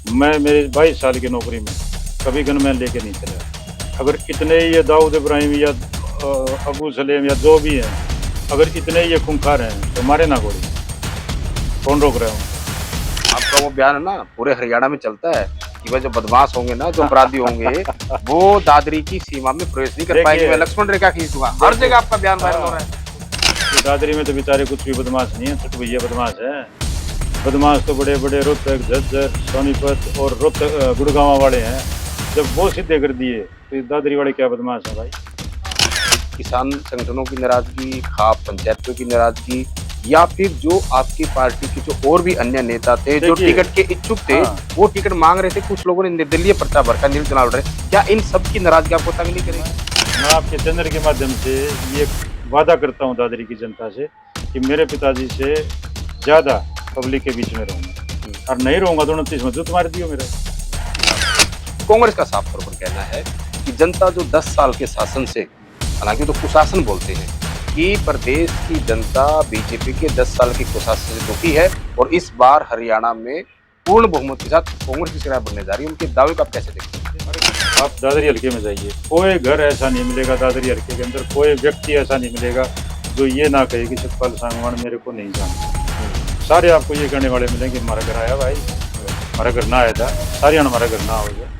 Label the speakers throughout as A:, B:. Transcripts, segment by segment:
A: मैं मेरे 22 साल की नौकरी में कभी गनमैन लेके नहीं चला। अगर इतने ये दाऊद इब्राहिम या अबू सलेम या जो भी हैं, अगर इतने ये खूंखार हैं तो मारे ना गोली, कौन रोक रहा है
B: आपका वो बयान है ना, पूरे हरियाणा में चलता है कि वह जो बदमाश होंगे ना, जो अपराधी होंगे, वो दादरी की सीमा में प्रवेश नहीं कर पाएंगे, मैं
A: देखिए।
B: लक्ष्मण रेखा खींच दूंगा। हर जगह आपका बयान वायरल हो
A: हाँ,
B: रहा है।
A: ये दादरी में तो बेचारे कुछ भी बदमाश नहीं है, छोटे भैया बदमाश है। बदमाश तो बड़े बड़े रोहतक, झज्जर, सोनीपत और रोहतक गुड़गांव वाले हैं। जब वो सीधे कर दिए तो दादरी वाले क्या बदमाश है भाई।
B: किसान संगठनों की नाराजगी, खाप पंचायतों की नाराजगी, या फिर जो आपकी पार्टी के जो और भी अन्य नेता थे जो
A: देखिए।
B: टिकट के इच्छुक थे,
A: हाँ,
B: वो टिकट मांग रहे थे, कुछ लोगों ने निर्दलीय पर्चा भरकर निर्चुनाव लड़ रहे, क्या इन सब की नाराजगी आपको तंग नहीं करेगी?
A: मैं आपके चैनल के माध्यम से ये वादा करता हूँ दादरी की जनता से कि मेरे पिताजी से ज़्यादा पब्लिक के बीच में रहूँगा, और नहीं रहूँगा तो 29 में जूत मार दियो मेरा।
B: कांग्रेस का साफ तौर पर कहना है कि जनता जो 10 साल के शासन से, हालांकि तो कुशासन बोलते हैं, कि प्रदेश की जनता बीजेपी के 10 साल के कुशासन से दुखी है और इस बार हरियाणा में पूर्ण बहुमत के साथ कांग्रेस की सरकार बनने जा रही है। उनके दावे को आप कैसे देखते हैं?
A: आप दादरी हल्के में जाइए, कोई घर ऐसा नहीं मिलेगा दादरी हल्के के अंदर, कोई व्यक्ति ऐसा नहीं मिलेगा जो ये ना कहे कि सतपाल सांगवान मेरे को नहीं जानता। सारे आपको ये कहने वाले मिलेंगे हमारा घर आया भाई, हमारा घर ना आया था, सारे हमारा घर ना हो गया।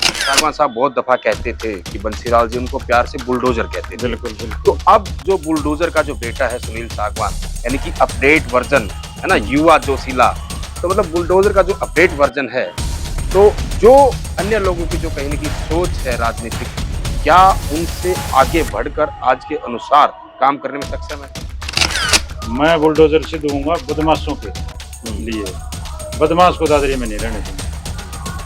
B: सागवान साहब बहुत दफा कहते थे कि बंसीलाल जी उनको प्यार से बुलडोजर कहते थे।
A: बिल्कुल
B: तो
A: बिल्कुल।
B: अब जो बुलडोजर का जो बेटा है सुनील सागवान, यानी कि अपडेट वर्जन है ना, युवा जोशीला, तो मतलब बुलडोजर का जो अपडेट वर्जन है, तो जो अन्य लोगों की जो कहीं ना कहीं सोच है राजनीतिक, क्या उनसे आगे बढ़कर आज के अनुसार काम करने में सक्षम है?
A: मैं बुलडोजर से दूंगा बदमाशों के लिए, बदमाश को दादरी में नहीं रहने दूंगा।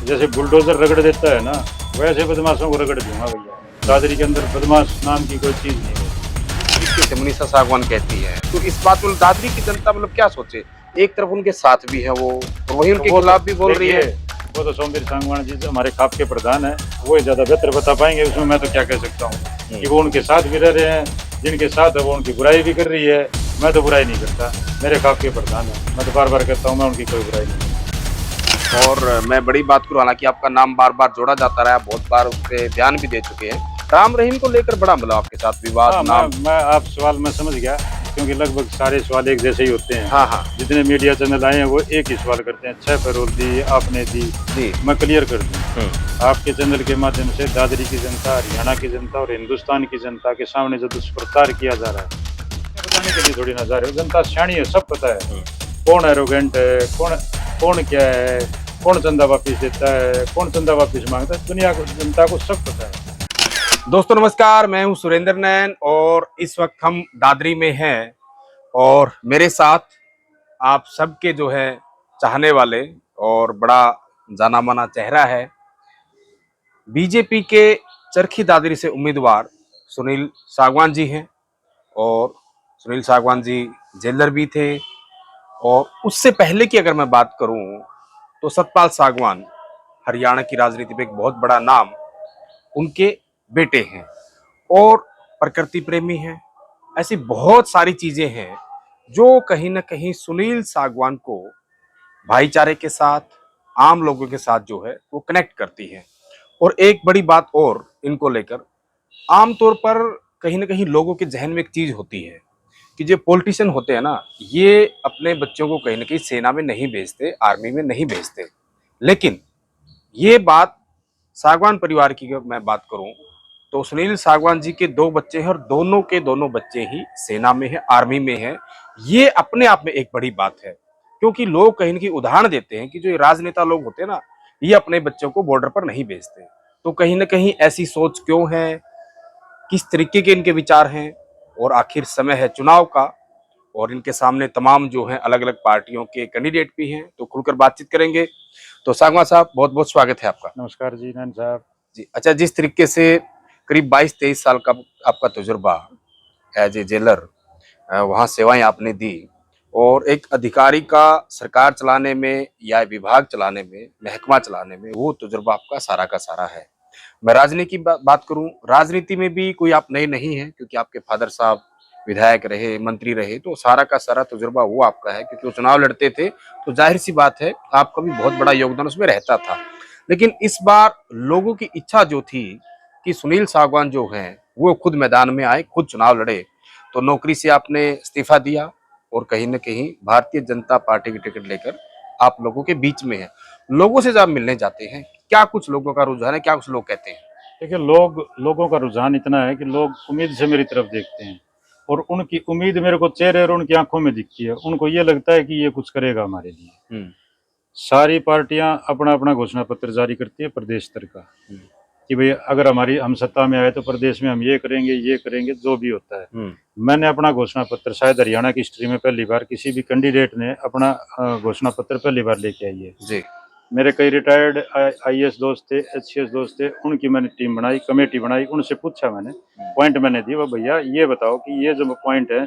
A: जैसे बुलडोजर रगड़ देता है ना, वैसे बदमाशों को रगड़ दूंगा भैया। दादरी के अंदर बदमाश नाम की कोई चीज नहीं है।
B: जिसके मनीषा सागवान कहती है, तो इस बात में दादरी की जनता मतलब क्या सोचे? एक तरफ उनके साथ भी है वो, और वही उनके
A: वो तो
B: खिलाफ भी बोल रही है।
A: देखिए, वो तो सोमवीर सांगवान जी जो हमारे खाप के प्रधान है, वो ही ज्यादा बेहतर बता पाएंगे। उसमें मैं तो क्या कह सकता हूँ कि वो उनके साथ भी रह रहे हैं, जिनके साथ है वो उनकी बुराई भी कर रही है। मैं तो बुराई नहीं करता, मेरे खाप के प्रधान है, मैं तो बार बार कहता हूँ मैं उनकी कोई बुराई नहीं करता।
B: और मैं बड़ी बात करूं, हालांकि आपका नाम बार बार जोड़ा जाता रहा है, बहुत बार उस पे बयान भी दे चुके हैं, राम रहीम को लेकर बड़ा मतलब आपके साथ विवाद
A: हाँ,
B: नाम।
A: मैं आप सवाल मैं समझ गया, क्योंकि लगभग सारे सवाल एक जैसे ही होते हैं।
B: हाँ हाँ
A: जितने मीडिया चैनल आए हैं वो एक ही सवाल करते हैं, 6 पैरोल दी आपने दी।
B: जी।
A: मैं क्लियर कर दूं आपके चैनल के माध्यम से, दादरी की जनता, हरियाणा की जनता और हिंदुस्तान की जनता के सामने जो दुष्प्रचार किया जा रहा है, बताने के लिए थोड़ी ना जा रहे हो। जनता सियाणी है, सब पता है कौन एरोगेंट है, कौन कौन क्या है, कौन चंदा वापिस देता है, कौन चंदा वापिस मांगता है, दुनिया को जनता को सब पता है।
B: दोस्तों नमस्कार, मैं हूं सुरेंद्र नैन और इस वक्त हम दादरी में हैं, और मेरे साथ आप सबके जो है चाहने वाले और बड़ा जाना माना चेहरा है, बीजेपी के चरखी दादरी से उम्मीदवार सुनील सागवान जी हैं। और सुनील सागवान जी जेलर भी थे, और उससे पहले की अगर मैं बात करूं तो सतपाल सागवान हरियाणा की राजनीति में एक बहुत बड़ा नाम, उनके बेटे हैं और प्रकृति प्रेमी हैं। ऐसी बहुत सारी चीजें हैं जो कहीं ना कहीं सुनील सागवान को भाईचारे के साथ, आम लोगों के साथ जो है वो कनेक्ट करती है। और एक बड़ी बात और इनको लेकर, आमतौर पर कहीं ना कहीं लोगों के जहन में एक चीज होती है कि जो पॉलिटिशियन होते हैं ना, ये अपने बच्चों को कहीं ना कहीं सेना में नहीं भेजते, आर्मी में नहीं भेजते। लेकिन ये बात सागवान परिवार की अगर मैं बात करूं तो सुनील सागवान जी के दो बच्चे हैं और दोनों के दोनों बच्चे ही सेना में है, आर्मी में है। ये अपने आप में एक बड़ी बात है, क्योंकि लोग कहीं ना कहीं उदाहरण देते हैं कि जो ये राजनेता लोग होते हैं ना, ये अपने बच्चों को बॉर्डर पर नहीं भेजते। तो कहीं ना कहीं ऐसी सोच क्यों है, किस तरीके के इनके विचार हैं, और आखिर समय है चुनाव का, और इनके सामने तमाम जो है अलग अलग पार्टियों के कैंडिडेट भी हैं, तो खुलकर बातचीत करेंगे। तो सागवान साहब बहुत बहुत स्वागत है आपका।
A: नमस्कार जी नैन साहब।
B: जी अच्छा, जिस तरीके से करीब 22-23 साल का आपका तजुर्बा एज ए जेलर, वहाँ सेवाएं आपने दी, और एक अधिकारी का सरकार चलाने में या विभाग चलाने में, महकमा चलाने में, वो तजुर्बा आपका सारा का सारा है। मैं राजनीति की बात करूं, राजनीति में भी कोई आप नए नहीं हैं, क्योंकि आपके फादर साहब विधायक रहे, मंत्री रहे, तो सारा का सारा तजुर्बा वो आपका है, क्योंकि वो चुनाव लड़ते थे, तो जाहिर सी बात है आपका भी बहुत बड़ा योगदान उसमें रहता था। लेकिन इस बार लोगों की इच्छा जो थी कि सुनील सागवान जो हैं वो खुद मैदान में आए, खुद चुनाव लड़े, तो नौकरी से आपने इस्तीफा दिया और कहीं न कहीं भारतीय जनता पार्टी की टिकट लेकर आप लोगों के बीच में हैं। लोगों से जब आप मिलने जाते हैं, क्या कुछ लोगों का रुझान है, क्या कुछ लोग कहते हैं?
A: देखिए, लोगों का रुझान इतना है कि लोग उम्मीद से मेरी तरफ देखते हैं, और उनकी उम्मीद मेरे को चेहरे और उनकी आंखों में दिखती है। उनको ये लगता है कि ये कुछ करेगा हमारे लिए। सारी पार्टियां अपना अपना घोषणा पत्र जारी करती है प्रदेश स्तर का, कि भाई अगर हम सत्ता में आए तो प्रदेश में हम ये करेंगे, जो भी होता है। मैंने अपना घोषणा पत्र, शायद हरियाणा की हिस्ट्री में पहली बार किसी भी कैंडिडेट ने अपना घोषणा पत्र पहली बार लेके आई है जी। मेरे कई रिटायर्ड IAS दोस्त थे, HCS दोस्त थे, उनकी मैंने टीम बनाई, कमेटी बनाई, उनसे पूछा, मैंने पॉइंट मैंने दिए, वो भैया ये बताओ कि ये जो पॉइंट है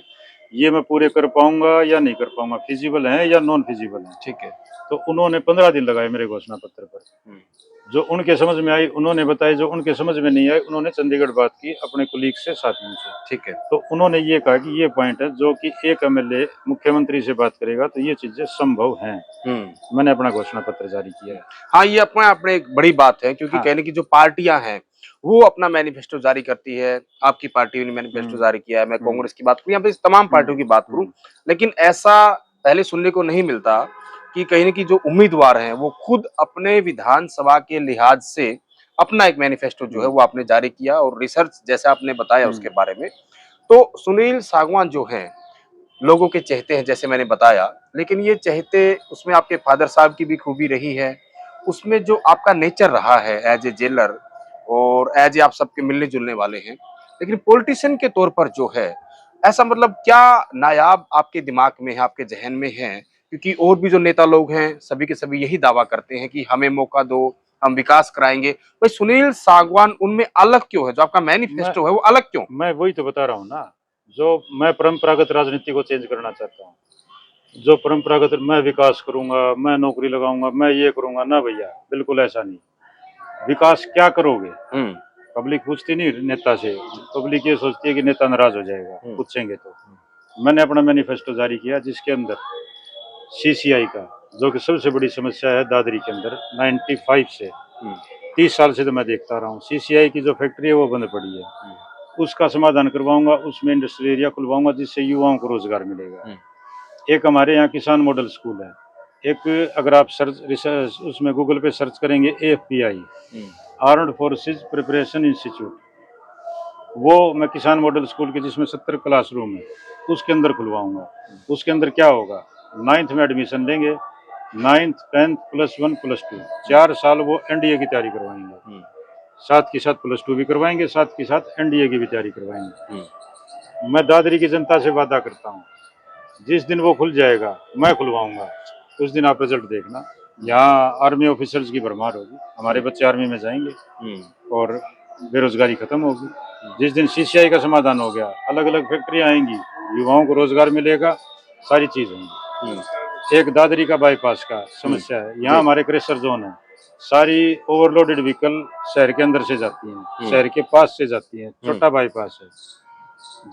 A: ये मैं पूरे कर पाऊंगा या नहीं कर पाऊंगा, फिजिबल है या नॉन फिजिबल है। ठीक है, तो उन्होंने 15 दिन लगाए मेरे घोषणा पत्र पर। जो उनके समझ में आई उन्होंने बताई, जो उनके समझ में नहीं आई उन्होंने चंडीगढ़ बात की अपने कुलीग से, साथियों से। ठीक है, तो उन्होंने ये कहा कि ये पॉइंट है जो कि एक MLA मुख्यमंत्री से बात करेगा तो ये चीजें संभव हैं। मैंने अपना घोषणा पत्र जारी किया है।
B: हाँ, ये अपने एक बड़ी बात है, क्योंकि कहने की जो पार्टियां हैं वो अपना मैनिफेस्टो जारी करती है। आपकी पार्टी ने मैनिफेस्टो जारी किया है, मैं कांग्रेस की बात करूं, यहाँ पे तमाम पार्टियों की बात करूं, लेकिन ऐसा पहले सुनने को नहीं मिलता कि कहीं न कहीं जो उम्मीदवार हैं वो खुद अपने विधानसभा के लिहाज से अपना एक मैनिफेस्टो जो है वो आपने जारी किया, और रिसर्च जैसे आपने बताया उसके बारे में। तो सुनील सागवान जो हैं लोगों के चहेते हैं, जैसे मैंने बताया, लेकिन ये चहेते उसमें आपके फादर साहब की भी खूबी रही है, उसमें जो आपका नेचर रहा है एज ए जेलर, और एज ए आप सबके मिलने जुलने वाले हैं, लेकिन पॉलिटिशियन के तौर पर जो है ऐसा मतलब क्या नायाब आपके दिमाग में है, आपके जहन में है? क्योंकि और भी जो नेता लोग हैं सभी के सभी यही दावा करते हैं कि हमें मौका दो, हम विकास कराएंगे। भाई सुनील सागवान उनमें अलग क्यों है? जो आपका मैनिफेस्टो है वो अलग क्यों?
A: मैं वही तो बता रहा हूँ ना, जो मैं परंपरागत राजनीति को चेंज करना चाहता हूँ। जो परंपरागत, मैं विकास करूंगा, मैं नौकरी लगाऊंगा, मैं ये करूंगा, ना भैया, बिल्कुल ऐसा नहीं। विकास क्या करोगे? पब्लिक पूछती नहीं नेता से, पब्लिक ये सोचती है कि नेता नाराज हो जाएगा पूछेंगे तो। मैंने अपना मैनिफेस्टो जारी किया जिसके अंदर CCI का, जो कि सबसे बड़ी समस्या है दादरी के अंदर, 95 से 30 साल से तो मैं देखता रहा हूँ, CCI की जो फैक्ट्री है वो बंद पड़ी है। उसका समाधान करवाऊंगा, उसमें इंडस्ट्रियल एरिया खुलवाऊंगा जिससे युवाओं को रोजगार मिलेगा। एक हमारे यहाँ किसान मॉडल स्कूल है, एक अगर आप रिसर्च उसमें गूगल पे सर्च करेंगे AFPI, armed forces preparation institute, वो मैं किसान मॉडल स्कूल के जिसमें 70 क्लासरूम है उसके अंदर खुलवाऊंगा। उसके अंदर क्या होगा, 9th में एडमिशन लेंगे, 9th 10th +1 +2 4 साल वो NDA की तैयारी करवाएंगे, साथ के साथ +2 भी करवाएंगे, साथ के साथ NDA की भी तैयारी करवाएंगे। मैं दादरी की जनता से वादा करता हूँ, जिस दिन वो खुल जाएगा मैं खुलवाऊंगा, उस दिन आप रिजल्ट देखना। यहाँ आर्मी ऑफिसर्स की भरमार होगी, हमारे बच्चे आर्मी में जाएंगे और बेरोजगारी खत्म होगी। जिस दिन CCI का समाधान हो गया, अलग अलग फैक्ट्रियाँ आएंगी, युवाओं को रोजगार मिलेगा, सारी चीज होंगी। एक दादरी का बाईपास का समस्या है, यहाँ हमारे क्रेशर जोन है, सारी ओवरलोडेड व्हीकल शहर के अंदर से जाती हैं, शहर के पास से जाती हैं, छोटा बाईपास है।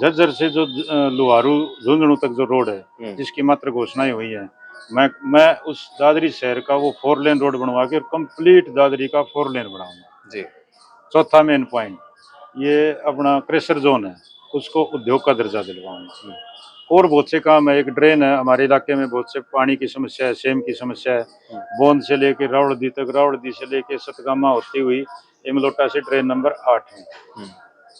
A: झज्जर से जो लुहारू झुंझुनू तक जो रोड है जिसकी मात्र घोषणाएं हुई है, मैं उस दादरी शहर का वो 4 लेन रोड बनवा के कंप्लीट दादरी का 4 लेन बनाऊंगा जी। चौथा मेन पॉइंट, ये अपना क्रेशर जोन है, उसको उद्योग का दर्जा दिलवाऊंगा। और बहुत से काम है, एक ड्रेन है हमारे इलाके में, बहुत से पानी की समस्या है, सेम की समस्या है, बोंद से लेके रावड़दी तक, रावड़दी से लेके सतगामा होती हुई इमलोटा से ट्रेन नंबर 8 है।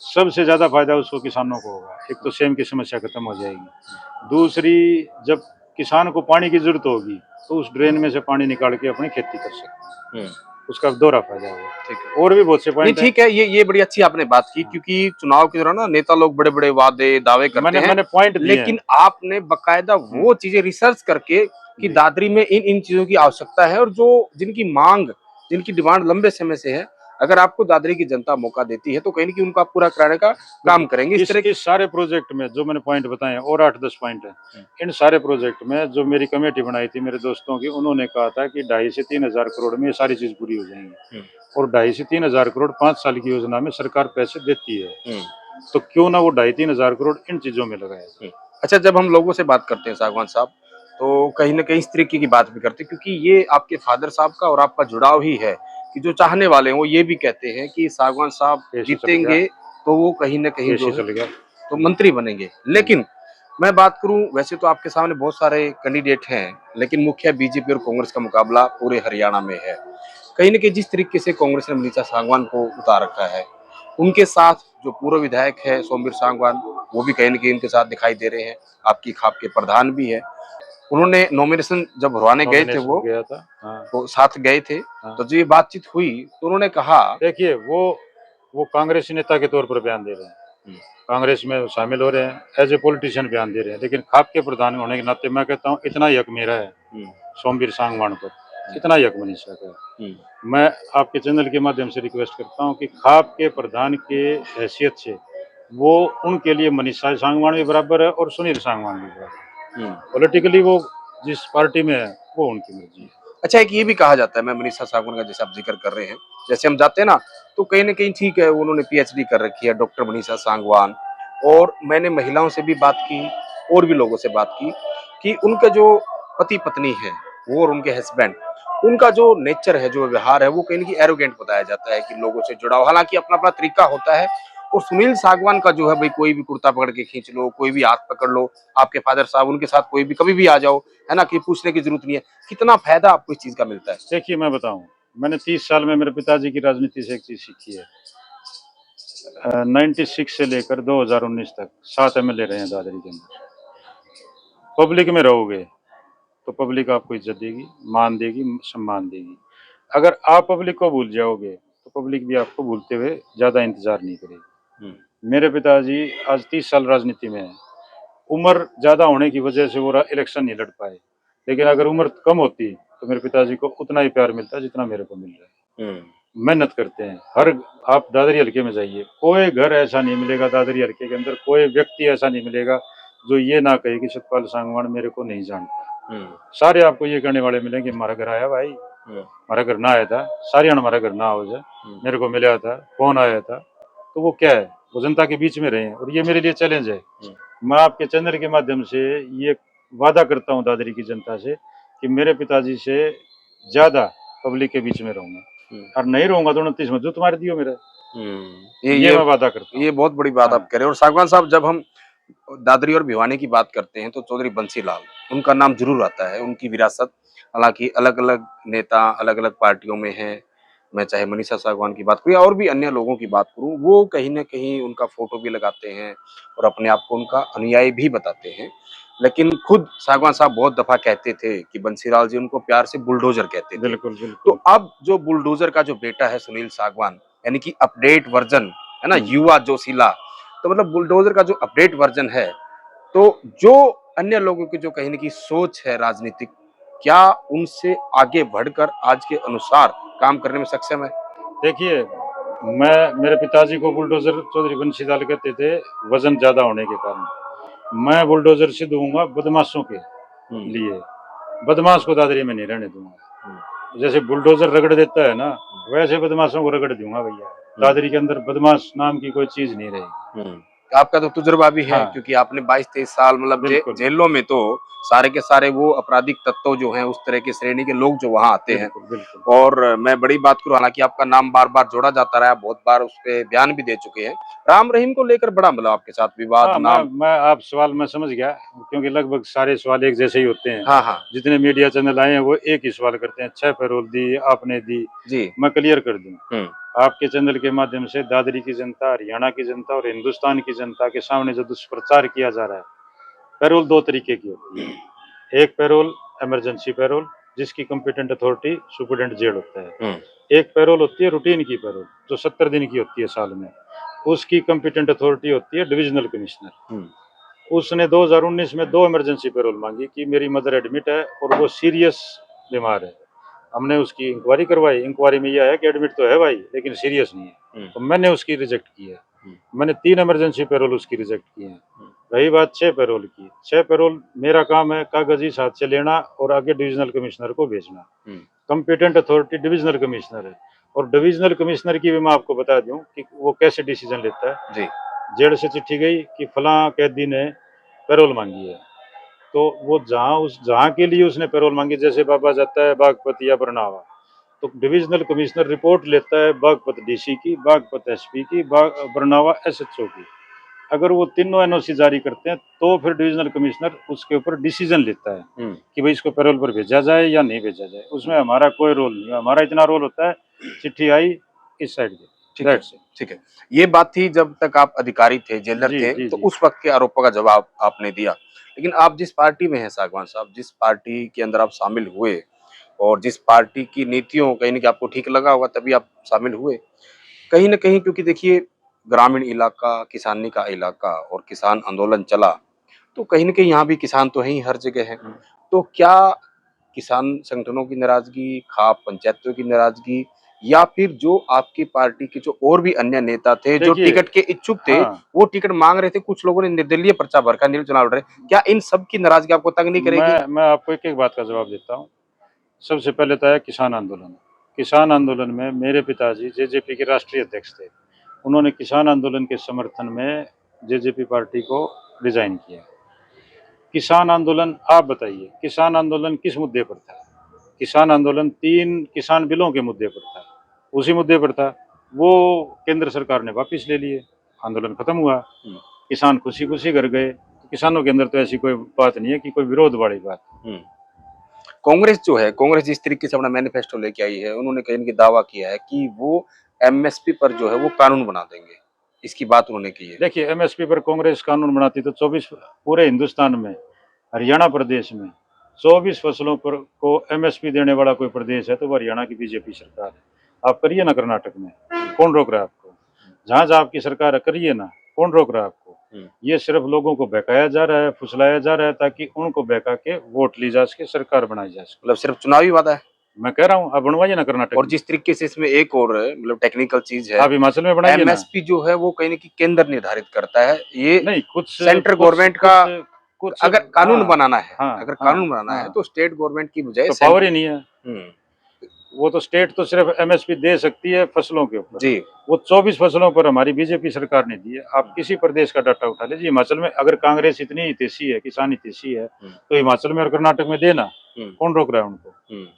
A: सबसे ज्यादा फायदा उसको किसानों को होगा, एक तो सेम की समस्या खत्म हो जाएगी, दूसरी जब किसान को पानी की जरूरत होगी तो उस ड्रेन में से पानी निकाल के अपनी खेती कर सकते हैं, उसका दोहरा फायदा होगा। ठीक है, और भी बहुत से पॉइंट
B: ठीक है, ये बड़ी अच्छी आपने बात की, क्योंकि चुनाव के दौरान ना नेता लोग बड़े बड़े वादे दावे करते हैं,
A: मैंने पॉइंट दिए,
B: लेकिन आपने बकायदा वो चीजें रिसर्च करके कि दादरी में इन चीजों की आवश्यकता है, और जो जिनकी मांग, जिनकी डिमांड लंबे समय से है, अगर आपको दादरी की जनता मौका देती है तो कहीं ना कहीं उनका पूरा कराने का काम करेंगे। इस तरह के
A: सारे प्रोजेक्ट में जो मैंने पॉइंट बताए और 8-10 पॉइंट है, इन सारे प्रोजेक्ट में जो मेरी कमेटी बनाई थी मेरे दोस्तों की, उन्होंने कहा था कि 2.5 से 3 हजार करोड़ में ये सारी चीज पूरी हो जाएंगी, और 2.5 से 3 हजार करोड़ 5 साल की योजना में सरकार पैसे देती है। तो क्यों ना वो 2,500-3,000 करोड़ इन चीजों में लगाया जाए।
B: अच्छा, जब हम लोगों से बात करते हैं सागवान साहब, तो कहीं ना कहीं इस तरीके की बात भी करते हैं, क्योंकि ये आपके फादर साहब का और आपका जुड़ाव ही है कि जो चाहने वाले हैं वो ये भी कहते हैं कि सागवान साहब
A: कैसे चल
B: जीतेंगे
A: गया,
B: तो वो कहीं ना कहीं जो
A: कैसे
B: है
A: चल गया।
B: तो मंत्री बनेंगे। लेकिन मैं बात करूं, वैसे तो आपके सामने बहुत सारे कैंडिडेट हैं, लेकिन मुख्य बीजेपी और कांग्रेस का मुकाबला पूरे हरियाणा में है। कहीं ना कहीं जिस तरीके से कांग्रेस ने मनीषा सांगवान को उतार रखा है, उनके साथ जो पूर्व विधायक है सोमवीर सांगवान, वो भी कहीं ना कहीं उनके साथ दिखाई दे रहे हैं। आपकी खाप के प्रधान भी है, उन्होंने नॉमिनेशन जब भरवाने गए थे
A: नॉमिनेशन गया था, हाँ
B: वो साथ गए थे।
A: हाँ।
B: तो जो ये बातचीत हुई तो उन्होंने कहा,
A: देखिए वो कांग्रेसी नेता के तौर पर बयान दे रहे हैं, कांग्रेस में शामिल हो रहे हैं, एज ए पॉलिटिशियन बयान दे रहे हैं, लेकिन खाप के प्रधान होने के नाते मैं कहता हूँ इतना यक मेरा है सोमवीर सांगवान पर, इतना यक मनीषा का है। मैं आपके चैनल के माध्यम से रिक्वेस्ट करता हूँ कि खाप के प्रधान के हैसियत से वो उनके लिए मनीषा सांगवान भी बराबर है और सुनील सांगवान भी बराबर है। पॉलिटिकली वो जिस पार्टी में है वो उनकी मर्जी है।
B: अच्छा, एक ये भी कहा जाता है, मैं मनीषा सांगवान का जैसे आप जिक्र कर रहे हैं, जैसे हम जाते हैं ना तो कहीं ना कहीं ठीक है, उन्होंने पीएचडी कर रखी है, डॉक्टर मनीषा सांगवान। और मैंने महिलाओं से भी बात की और भी लोगों से बात की कि उनका जो पति पत्नी है वो और उनके हस्बैंड, उनका जो नेचर है, जो व्यवहार है, वो कहीं ना कहीं एरोगेंट बताया जाता है कि लोगों से जुड़ाव, हालांकि अपना अपना तरीका होता है। और सुनील सांगवान का जो है भाई, कोई भी कुर्ता पकड़ के खींच लो, कोई भी हाथ पकड़ लो, आपके फादर साहब उनके साथ कोई भी कभी भी आ जाओ, है ना, कि पूछने की जरूरत नहीं है। कितना फायदा आपको इस चीज का मिलता है?
A: देखिए मैं बताऊं, मैंने 30 साल में मेरे पिताजी की राजनीति से एक चीज सीखी है। 96 से लेकर 2019 तक 7 एमएलए रहे हैं दादरी के अंदर। पब्लिक में रहोगे तो पब्लिक आपको इज्जत देगी, मान देगी, सम्मान देगी। अगर आप पब्लिक को भूल जाओगे तो पब्लिक भी आपको भूलते हुए ज्यादा इंतजार नहीं करेगी। मेरे पिताजी आज 30 साल राजनीति में है। उम्र ज्यादा होने की वजह से वो इलेक्शन नहीं लड़ पाए, लेकिन अगर उम्र कम होती तो मेरे पिताजी को उतना ही प्यार मिलता जितना मेरे को मिल रहा है। मेहनत करते हैं हर, आप दादरी हल्के में जाइए, कोई घर ऐसा नहीं मिलेगा दादरी हल्के के अंदर, कोई व्यक्ति ऐसा नहीं मिलेगा जो ये ना कहे कि सतपाल सांगवान मेरे को नहीं जानता। सारे आपको ये कहने वाले मिलेंगे हमारा घर आया भाई, हमारा घर ना आया था, सारे हमारा घर ना हो जाए, मेरे को मिला था, फोन आया था। तो वो क्या है, वो जनता के बीच में रहे हैं, और ये मेरे लिए चैलेंज है। मैं आपके चैनल के माध्यम से ये वादा करता हूँ दादरी की जनता से कि मेरे पिताजी से ज्यादा पब्लिक के बीच में रहूंगा, और नहीं रहूंगा तो 29 में जो तुम्हारे दियो मेरा, ये मैं वादा करता हूँ।
B: ये बहुत बड़ी बात आप कह रहे हैं। और सांगवान साहब, जब हम दादरी और भिवानी की बात करते हैं तो चौधरी बंसीलाल, उनका नाम जरूर आता है, उनकी विरासत, हालांकि अलग अलग नेता अलग अलग पार्टियों में हैं। मैं चाहे मनीषा सांगवान की बात करूँ या और भी अन्य लोगों की बात करूँ, वो कहीं ना कहीं उनका फोटो भी लगाते हैं और अपने आप को उनका अनुयायी भी बताते हैं। लेकिन खुद सांगवान साहब बहुत दफा कहते थे कि बंसीलाल जी उनको प्यार से बुलडोजर कहते थे।
A: बिल्कुल
B: तो
A: बिल्कुल।
B: अब जो बुलडोजर का जो बेटा है सुनील सांगवान, यानी कि अपडेट वर्जन है ना, युवा जोशीला, तो मतलब बुलडोजर का जो अपडेट वर्जन है, तो जो अन्य लोगों की जो कहीं ना कहीं सोच है राजनीतिक, क्या उनसे आगे बढ़कर आज के अनुसार काम करने में सक्षम है?
A: देखिए, मेरे पिताजी को बुलडोजर चौधरी बंसीलाल कहते थे वजन ज्यादा होने के कारण। मैं बुलडोजर से दूंगा बदमाशों के लिए, बदमाश को दादरी में नहीं रहने दूंगा। जैसे बुलडोजर रगड़ देता है ना, वैसे बदमाशों को रगड़ दूंगा भैया। दादरी के अंदर बदमाश नाम की कोई चीज नहीं रहेगी।
B: आपका तो तजुर्बा भी है,
A: हाँ।
B: क्योंकि आपने 22-23 साल मतलब
A: बिल्कुल।
B: जेलों में तो सारे के सारे वो आपराधिक तत्व जो हैं, उस तरह की श्रेणी के लोग जो वहां आते हैं।
A: बिल्कुल बिल्कुल।
B: और मैं बड़ी बात करूं, हालांकि आपका नाम बार बार जोड़ा जाता रहा, बहुत बार उस पे बयान भी दे चुके हैं। राम रहीम को लेकर बड़ा मतलब आपके साथ विवाद,
A: हाँ,
B: नाम।
A: मैं आप सवाल मैं समझ गया, क्योंकि लगभग सारे सवाल एक जैसे ही होते हैं।
B: हाँ हाँ
A: जितने मीडिया चैनल आए हैं वो एक ही सवाल करते हैं, 6 पैरोल दी आपने दी
B: जी।
A: मैं क्लियर कर दूं आपके चैनल के माध्यम से। दादरी की जनता, हरियाणा की जनता और हिंदुस्तान की जनता के सामने जो दुष्प्रचार किया जा रहा है, पैरोल 2 तरीके की होती है। एक पैरोल इमरजेंसी पैरोल, जिसकी कंपिटेंट अथॉरिटी सुप्रीडेंट जेल होता है। एक पैरोल होती है रूटीन की पैरोल, जो 70 दिन की होती है साल में, उसकी कंपिटेंट अथॉरिटी होती है डिविजनल कमिश्नर। उसने 2019 में 2 इमरजेंसी पैरोल मांगी कि मेरी मदर एडमिट है और वो सीरियस बीमार है। हमने उसकी इंक्वायरी करवाई, इंक्वायरी में यह है कि एडमिट तो है भाई लेकिन सीरियस नहीं है, तो मैंने उसकी रिजेक्ट की है। मैंने 3 इमरजेंसी पैरोल उसकी रिजेक्ट की है। रही बात 6 पैरोल की, 6 पैरोल मेरा काम है कागजी साथ से लेना और आगे डिविजनल कमिश्नर को भेजना। कंपिटेंट अथॉरिटी डिविजनल कमिश्नर है, और डिविजनल कमिश्नर की भी मैं आपको बता दूं कि वो कैसे डिसीजन लेता है जी। जेल से चिट्ठी गई कि फलां कैदी ने पैरोल मांगी है, तो वो जहाँ के लिए उसने पैरोल मांगी, जैसे बाबा जाता है बागपत या बरनावा, तो डिविजनल कमिश्नर रिपोर्ट लेता है बागपत डीसी की, बागपत एसपी की, बरनावा एसएचओ की। अगर वो तीनों एनओसी जारी करते हैं तो फिर डिविजनल कमिश्नर उसके ऊपर डिसीजन लेता है कि भाई इसको पैरोल पर भेजा जाए या नहीं भेजा जाए। उसमें हमारा कोई रोल नहीं है, हमारा इतना रोल होता है चिट्ठी आई इस साइड की,
B: ठीक है, ठीक है। ये बात थी जब तक आप अधिकारी थे, जेलर
A: जी
B: थे,
A: जी
B: तो
A: जी।
B: उस वक्त के आरोपों का जवाब आपने दिया। लेकिन आप जिस पार्टी में हैं सागवान साहब, जिस पार्टी के अंदर आप शामिल हुए और जिस पार्टी की नीतियों कहीं न कहीं आपको ठीक लगा होगा तभी आप शामिल हुए। कहीं न कहीं क्योंकि देखिए ग्रामीण इलाका, किसानी का इलाका और किसान आंदोलन चला, तो कहीं न कहीं यहाँ भी किसान तो हैं ही, हर जगह हैं। तो क्या किसान संगठनों की नाराज़गी, खाप पंचायतों की नाराज़गी या फिर जो आपकी पार्टी के जो और भी अन्य नेता थे, जो
A: देखिए,
B: टिकट के इच्छुक थे,
A: हाँ,
B: वो टिकट माँग रहे थे, कुछ लोगों ने निर्दलीय पर्चा भरकर निर्दलीय चुनाव लड़ रहे, क्या इन सब की नाराज़गी आपको तंग नहीं करेगी?
A: मैं आपको एक-एक बात का जवाब देता हूँ। सबसे पहले तो है किसान आंदोलन। किसान आंदोलन में मेरे पिताजी जेजेपी के राष्ट्रीय अध्यक्ष थे। उन्होंने किसान आंदोलन के समर्थन में जेजेपी पार्टी को रिज़ाइन किया। किसान आंदोलन आप बताइए, किसान आंदोलन किस मुद्दे पर था? किसान आंदोलन 3 किसान बिलों के मुद्दे पर था। उसी मुद्दे पर था। वो केंद्र सरकार ने वापस ले लिए, आंदोलन खत्म हुआ। किसान खुशी-खुशी घर गए। तो किसानों के अंदर तो ऐसी कोई बात नहीं है कि कोई विरोध वाली बात।
B: कांग्रेस जो है, कांग्रेस जिस तरीके से अपना मैनिफेस्टो लेके आई है, उन्होंने कहीं न कहीं दावा किया है कि वो एमएसपी पर जो है वो कानून बना देंगे। इसकी बात उन्होंने की है।
A: देखिए, एमएसपी पर कांग्रेस कानून बनाती तो 24 पूरे हिंदुस्तान में, हरियाणा प्रदेश में 24 फसलों पर को एमएसपी देने वाला कोई प्रदेश है तो वो हरियाणा की बीजेपी सरकार है। आप करिए ना कर्नाटक में, कौन रोक रहा है आपको? जहाँ-जहाँ आपकी सरकार है करिए ना, कौन रोक रहा है आपको? ये सिर्फ लोगों को बहकाया जा रहा है, फुसलाया जा रहा है ताकि उनको बहका के वोट ली जा सके, सरकार बनाई जा सके।
B: मतलब सिर्फ चुनावी वादा है।
A: मैं कह रहा हूँ, आप बनवाइए ना कर्नाटक
B: और
A: में।
B: जिस तरीके से इसमें एक और मतलब टेक्निकल चीज़ है,
A: आप हिमाचल में बनाइए ना।
B: एमएसपी जो है वो कहीं न कहीं केंद्र निर्धारित करता है। ये
A: नहीं, कुछ
B: सेंट्रल
A: कुछ
B: गवर्नमेंट का
A: कुछ कुछ
B: अगर कानून
A: हाँ,
B: बनाना है
A: हाँ,
B: अगर
A: हाँ,
B: कानून बनाना है
A: हाँ।
B: तो स्टेट गवर्नमेंट की बजाय
A: तो पावर
B: सेंट्रल।
A: ही नहीं है।
B: हुँ,
A: वो तो स्टेट तो सिर्फ एमएसपी दे सकती है फसलों के ऊपर।
B: जी।
A: वो 24 फसलों पर हमारी बीजेपी सरकार ने दी है। आप किसी प्रदेश का डाटा उठा लीजिए, हिमाचल में अगर कांग्रेस इतनी हितैषी है, किसान हितैषी है, तो हिमाचल में और कर्नाटक में देना, कौन रोक रहा है उनको?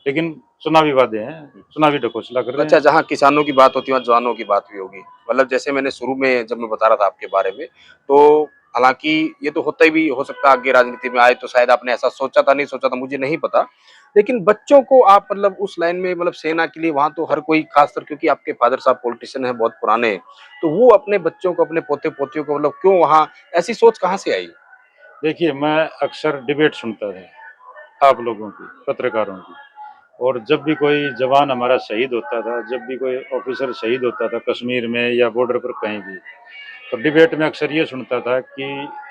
A: लेकिन चुनावी वादे हैं, चुनावी ढकोसला कर रहे
B: अच्छा,
A: हैं।
B: जहाँ किसानों की बात होती है वहाँ जवानों की बात भी होगी। मतलब जैसे मैंने शुरू में जब मैं बता रहा था आपके बारे में, तो हालाँकि ये तो होता ही भी हो सकता है आगे राजनीति में आए तो शायद आपने ऐसा सोचा था, नहीं सोचा था मुझे नहीं पता। लेकिन बच्चों को आप मतलब उस लाइन में मतलब सेना के लिए वहाँ तो हर कोई खासकर क्योंकि आपके फादर साहब पॉलिटिशियन हैं बहुत पुराने, तो वो अपने बच्चों को, अपने पोते-पोतियों को मतलब क्यों वहाँ ऐसी सोच कहाँ से आई?
A: देखिए, मैं अक्सर डिबेट सुनता था आप लोगों की, पत्रकारों की, और जब भी कोई जवान हमारा शहीद होता था, जब भी कोई ऑफिसर शहीद होता था कश्मीर में या बॉर्डर पर कहीं भी, तो डिबेट में अक्सर ये सुनता था कि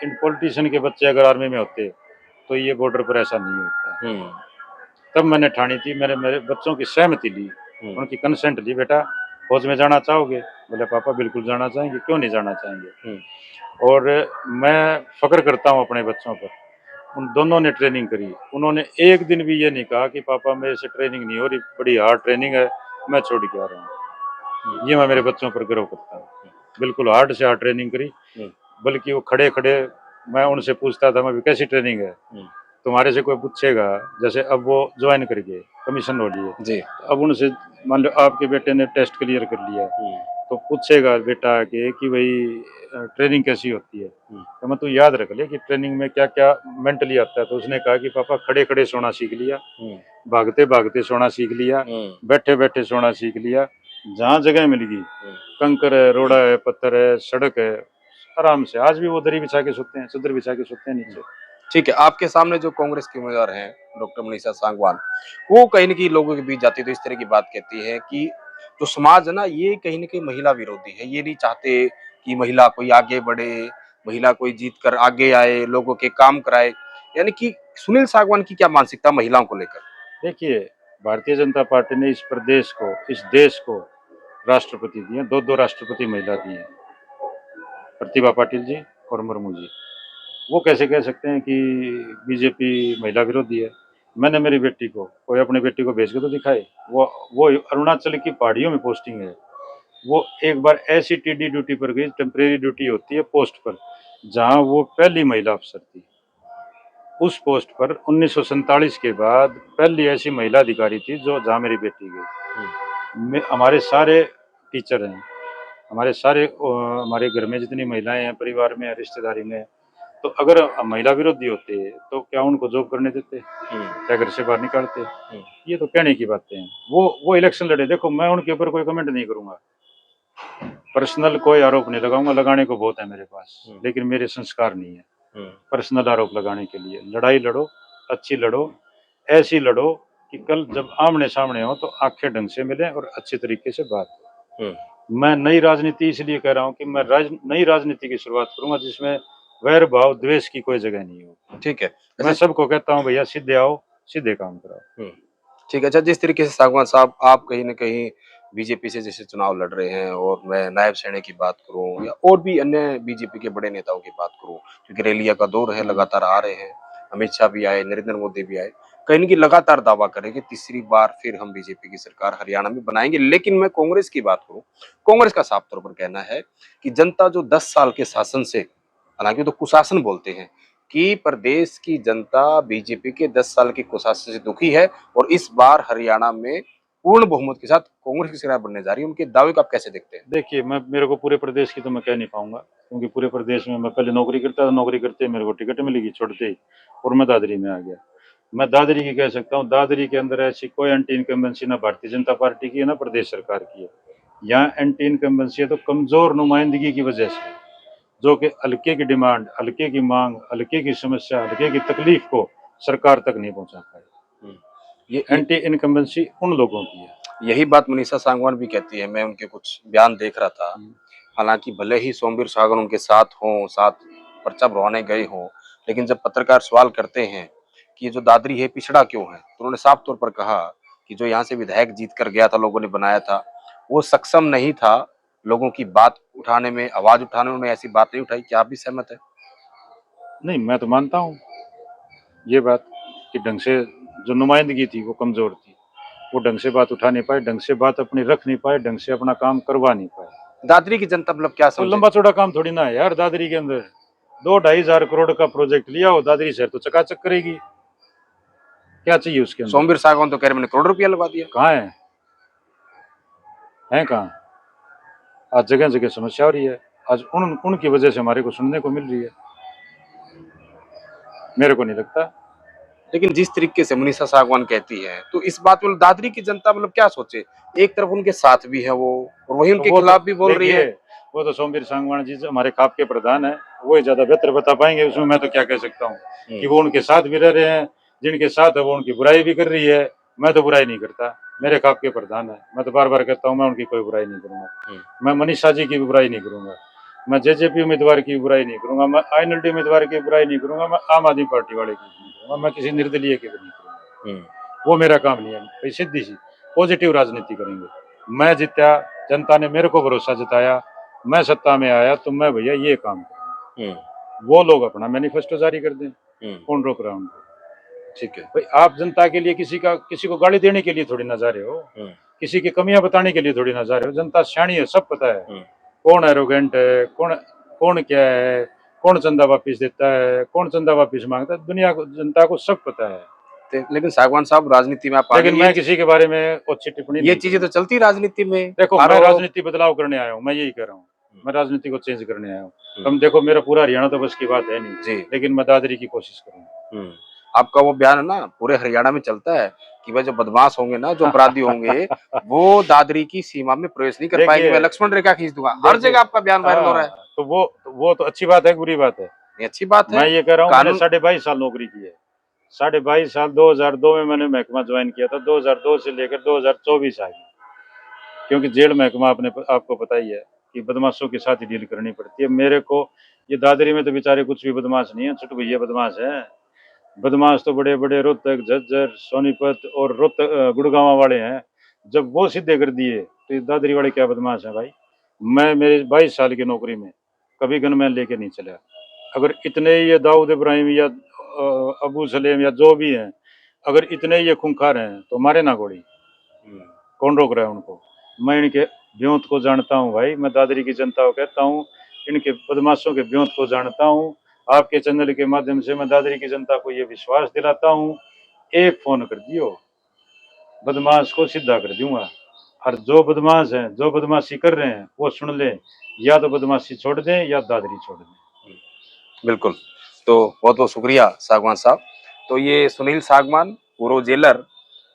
A: इन पॉलिटिशियन के बच्चे अगर आर्मी में होते तो ये बॉर्डर पर ऐसा नहीं होता। तब मैंने ठानी थी, मेरे मेरे बच्चों की सहमति ली, उनकी कंसेंट ली, बेटा फौज में जाना चाहोगे? बोले पापा बिल्कुल जाना चाहेंगे, क्यों नहीं जाना चाहेंगे? और मैं फ़ख्र करता हूँ अपने बच्चों पर। उन दोनों ने ट्रेनिंग करी। उन्होंने एक दिन भी ये नहीं कहा कि पापा मेरे से ट्रेनिंग नहीं हो रही, बड़ी हार्ड ट्रेनिंग है, मैं छोड़ के आ रहा हूँ। ये मैं मेरे बच्चों पर गर्व करता हूँ। बिल्कुल हार्ड से हार्ड ट्रेनिंग करी, बल्कि वो खड़े-खड़े मैं उनसे पूछता था, मैं भी कैसी ट्रेनिंग है? तुम्हारे से कोई पूछेगा, जैसे अब वो ज्वाइन कर गए, कमीशन हो लिए,
B: जी।
A: अब उनसे मान लो आपके बेटे ने टेस्ट क्लियर कर लिया, तो पूछेगा बेटा आके कि भाई ट्रेनिंग कैसी होती है? तो मैं तू याद रख ले कि ट्रेनिंग में क्या-क्या मेंटली आता है। तो उसने कहा कि पापा खड़े-खड़े सोना सीख लिया, भागते-भागते सोना सीख लिया, बैठे-बैठे सोना सीख लिया, जहाँ जगह मिल गई, कंकर है, रोड़ा है, पत्थर है, सड़क है, आराम से आज भी वो दरी बिछा के सोते हैं, चादर बिछा के सोते हैं नीचे।
B: ठीक है, आपके सामने जो कांग्रेस के उम्मीदवार हैं, डॉक्टर मनीषा सांगवान, वो कहीं न कहीं लोगों के बीच जाती है तो इस तरह की बात कहती है कि जो समाज है ना, ये कहीं न कहीं महिला विरोधी है। ये नहीं चाहते कि महिला कोई आगे बढ़े, महिला कोई जीत कर आगे आए, लोगों के काम कराए। यानी कि सुनील सांगवान की क्या मानसिकता महिलाओं को लेकर?
A: देखिए, भारतीय जनता पार्टी ने इस प्रदेश को, इस देश को राष्ट्रपति दिए, 2-2 राष्ट्रपति महिला दी हैं, प्रतिभा पाटिल जी और मुर्मू जी। वो कैसे कह सकते हैं कि बीजेपी महिला विरोधी है? मैंने मेरी बेटी को, कोई अपनी बेटी को भेज के तो दिखाए। वो अरुणाचल की पहाड़ियों में पोस्टिंग है, वो एक बार ऐसी टीडी ड्यूटी पर गई, टेम्परेरी ड्यूटी होती है पोस्ट पर, जहां वो पहली महिला अफसर थी। उस पोस्ट पर 1947 के बाद पहली ऐसी महिला अधिकारी थी जो जहां मेरी बेटी गई। हमारे सारे टीचर हैं, हमारे सारे हमारे घर में जितनी महिलाएं हैं, परिवार में, रिश्तेदारी में, तो अगर महिला विरोधी होते तो क्या उनको जॉब करने देते, क्या घर से बाहर निकालते? ये तो कहने की बातें हैं। वो इलेक्शन लड़े, देखो मैं उनके ऊपर कोई कमेंट नहीं करूंगा, पर्सनल कोई आरोप नहीं लगाऊंगा, लगाने को बहुत है मेरे पास, लेकिन मेरे संस्कार नहीं है पर्सनल आरोप लगाने के लिए। लड़ाई लड़ो, अच्छी लड़ो, ऐसी लड़ो कि कल जब आमने सामने हो तो आंखें ढंग से मिले और अच्छे तरीके से बात हो। मैं नई राजनीति इसलिए कह रहा हूँ कि मैं नई राजनीति की शुरुआत करूंगा जिसमें वैर भाव द्वेष की कोई जगह नहीं हो।
B: ठीक है,
A: मैं सबको कहता हूँ भैया सीधे आओ, सीधे काम कराओ।
B: ठीक है। अच्छा, जिस तरीके से सागवान साहब आप कहीं ना कहीं बीजेपी से जैसे चुनाव लड़ रहे हैं, और मैं नायब सेना की बात करूं या और भी अन्य बीजेपी के बड़े नेताओं की बात करूं, क्योंकि रैलियां का दौर है, लगातार आ रहे हैं, अमित शाह भी आए, नरेंद्र मोदी भी आए, कहीं ना कहीं लगातार दावा करेंगे तीसरी बार फिर हम बीजेपी की सरकार हरियाणा में बनाएंगे। लेकिन मैं कांग्रेस की बात करूं, कांग्रेस का साफ तौर पर कहना है कि जनता जो 10 साल के शासन से, हालांकि तो कुशासन बोलते हैं, कि प्रदेश की जनता बीजेपी के 10 साल के कुशासन से दुखी है और इस बार हरियाणा में पूर्ण बहुमत के साथ कांग्रेस की सरकार बनने जा रही है। उनके दावे को आप कैसे देखते हैं?
A: देखिए, मेरे को पूरे प्रदेश की तो मैं कह नहीं पाऊंगा, क्योंकि पूरे प्रदेश में मैं पहले नौकरी करता था, नौकरी करते मेरे को टिकट मिलेगी छोड़ते ही, और मैं दादरी में आ गया। मैं दादरी की कह सकता हूँ, दादरी के अंदर ऐसी कोई एंटी इनकम्बेंसी ना भारतीय जनता पार्टी की है ना प्रदेश सरकार की है। यहाँ एंटी इनकम्बेंसी है तो कमजोर नुमाइंदगी की वजह से, जो कि हल्के की डिमांड, हल्के की मांग, हल्के की समस्या, हल्के की तकलीफ को सरकार तक नहीं पहुंचा पाए। ये एंटी इनकम्बेंसी उन लोगों की है।
B: यही बात मनीषा सांगवान भी कहती है। मैं उनके कुछ बयान देख रहा था, हालांकि भले ही सोमवीर सागर उनके साथ हों, साथ पर्चा भरवाने गए हों, लेकिन जब पत्रकार सवाल करते हैं कि ये जो दादरी है पिछड़ा क्यों है, तो उन्होंने साफ तौर पर कहा कि जो यहाँ से विधायक जीत कर गया था, लोगों ने बनाया था, वो सक्षम नहीं था लोगों की बात उठाने में, आवाज उठाने में। ऐसी बात नहीं उठाई। क्या आप भी सहमत है?
A: नहीं, मैं तो मानता हूँ ये बात कि ढंग से जो नुमाइंदगी थी वो कमजोर थी, वो ढंग से बात उठा नहीं पाए, ढंग से बात अपनी रख नहीं पाए, ढंग से अपना काम करवा नहीं पाए।
B: दादरी की जनता मतलब क्या
A: तो
B: समझे?
A: लंबा चौड़ा काम थोड़ी ना है यार। दादरी के अंदर 2-2.5 करोड़ का प्रोजेक्ट लिया हो, दादरी शहर तो चकाचक करेगी। क्या चाहिए उसके अंदर?
B: सोमवीर सागवान तो कह रहे मैंने करोड़ रुपया लगा दिया।
A: कहाँ है कहाँ? आज जगह जगह समस्या हो रही है। आज उनकी वजह से हमारे को सुनने को मिल रही है। मेरे को नहीं लगता।
B: लेकिन जिस तरीके से मनीषा सागवान कहती है, तो इस बात में दादरी की जनता मतलब क्या सोचे? एक तरफ उनके साथ भी है वो, और वही उनके खिलाफ भी बोल रही है।
A: वो तो सोमवीर सांगवान जी हमारे खाप के प्रधान है, वो ज्यादा बेहतर बता पाएंगे। उसमें मैं तो क्या कह सकता हूँ कि वो उनके साथ भी रह रहे हैं, जिनके साथ है वो उनकी बुराई भी कर रही है। मैं तो बुराई नहीं करता, मेरे खाप के प्रधान है। मैं तो बार बार कहता हूँ मैं उनकी कोई बुराई नहीं करूंगा। मैं मनीषा जी की भी बुराई नहीं करूंगा, मैं जेजेपी उम्मीदवार की बुराई नहीं करूंगा, मैं INLD उम्मीदवार की बुराई नहीं करूंगा, मैं आम आदमी पार्टी वाले की नहीं करूंगा, मैं किसी निर्दलीय की भी नहीं करूंगा। वो मेरा काम नहीं है। सीधी सी पॉजिटिव राजनीति करेंगे। मैं जीता, जनता ने मेरे को भरोसा जताया, मैं सत्ता में आया, तो मैं भैया ये काम करूंगा। वो लोग अपना मैनिफेस्टो जारी कर दें, कौन रोक रहा है उनको? ठीक है भाई, आप जनता के लिए किसी को गाली देने के लिए थोड़ी ना जा रहे हो, किसी की कमियां बताने के लिए थोड़ी ना जा रहे हो। जनता सियाणी है, सब पता है कौन एरोगेंट है, कौन क्या है, कौन चंदा वापिस देता है, कौन चंदा वापिस मांगता है। दुनिया को, जनता को सब पता है।
B: लेकिन सागवान साहब, राजनीति में आप,
A: लेकिन मैं किसी के बारे में अच्छी टिप्पणी,
B: ये चीजें तो चलती राजनीति में।
A: देखो, मैं राजनीति बदलाव करने आया हूँ, मैं यही कह रहा हूँ, मैं राजनीति को चेंज करने आया हूँ। तुम देखो, मेरा पूरा हरियाणा तो बस की बात है नहीं जी, लेकिन मैं दादरी की कोशिश करूंगा।
B: आपका वो बयान है ना, पूरे हरियाणा में चलता है कि वह जो बदमाश होंगे ना, जो अपराधी होंगे वो दादरी की सीमा में प्रवेश नहीं कर पाएंगे, मैं लक्ष्मण रेखा खींच दूंगा। हर जगह आपका बयान वायरल हो रहा है।
A: तो वो तो अच्छी बात है, बुरी बात है?
B: अच्छी बात है।
A: मैं ये कह रहा हूँ, मैंने 22.5 साल नौकरी की है। 22.5 साल, 2002 में मैंने महकमा ज्वाइन किया था, 2002 से लेकर 2024 आई। क्योंकि जेल महकमा आपको पता ही है कि बदमाशों के साथ ही डील करनी पड़ती है। मेरे को ये दादरी में तो बेचारे कुछ भी बदमाश नहीं है, छोटू भैया बदमाश है। बदमाश तो बड़े बड़े रोहतक, झज्जर, सोनीपत और गुड़गांव वाले हैं। जब वो सीधे कर दिए तो दादरी वाले क्या बदमाश हैं भाई? मैं मेरे 22 साल की नौकरी में कभी गनमैन लेके नहीं चला। अगर इतने ये दाऊद इब्राहिम या अबू सलेम या जो भी हैं, अगर इतने ये खूंखार हैं तो मारे ना गोली, कौन रोक रहा है उनको? मैं इनके ब्योंत को जानता हूँ भाई, मैं दादरी की जनता को कहता हूँ, इनके बदमाशों के ब्योंत को जानता हूँ। आपके चैनल के माध्यम से मैं दादरी की जनता को ये विश्वास दिलाता हूँ, एक फोन कर दियो, बदमाश को सीधा कर दूंगा। और जो बदमाश हैं, जो बदमाशी कर रहे हैं, वो सुन लें, या तो बदमाशी छोड़ दें या दादरी छोड़ दें।
B: बिल्कुल। तो बहुत बहुत शुक्रिया सागवान साहब। तो ये सुनील सागवान, पूर्व जेलर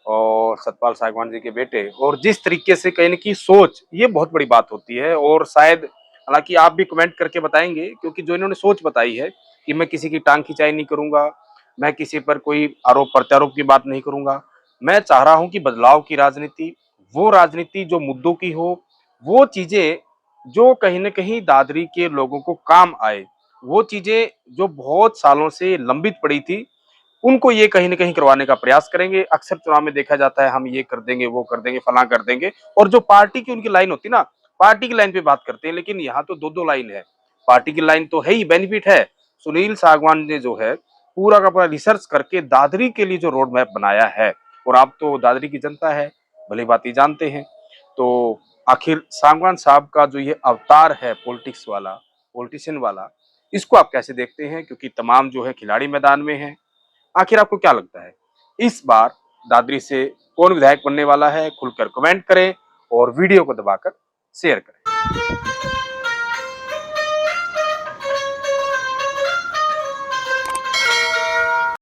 B: और सतपाल सागवान जी के बेटे, और जिस तरीके से कहीं की सोच, ये बहुत बड़ी बात होती है। और शायद हालांकि आप भी कमेंट करके बताएंगे, क्योंकि जो इन्होंने सोच बताई है कि मैं किसी की टांग खिंचाई नहीं करूंगा, मैं किसी पर कोई आरोप प्रत्यारोप की बात नहीं करूंगा, मैं चाह रहा हूं कि बदलाव की राजनीति, वो राजनीति जो मुद्दों की हो, वो चीजें जो कहीं ना कहीं दादरी के लोगों को काम आए, वो चीजें जो बहुत सालों से लंबित पड़ी थी, उनको ये कहीं न कहीं करवाने का प्रयास करेंगे। अक्सर चुनाव में देखा जाता है, हम ये कर देंगे, वो कर देंगे, फलां कर देंगे, और जो पार्टी की उनकी लाइन होती है ना, पार्टी की लाइन पे बात करते हैं। लेकिन यहाँ तो 2-2 लाइन है। पार्टी की लाइन तो है ही, बेनिफिट है। सुनील सागवान ने जो है पूरा का पूरा रिसर्च करके दादरी के लिए जो रोड मैप बनाया है, और आप तो दादरी की जनता है, भली-भांति जानते हैं। तो आखिर सागवान साहब का जो ये अवतार है पॉलिटिक्स वाला, पॉलिटिशियन वाला, इसको आप कैसे देखते हैं? क्योंकि तमाम जो है खिलाड़ी मैदान में हैं। आखिर आपको क्या लगता है, इस बार दादरी से कौन विधायक बनने वाला है? खुलकर कमेंट करें और वीडियो को दबाकर शेयर करें।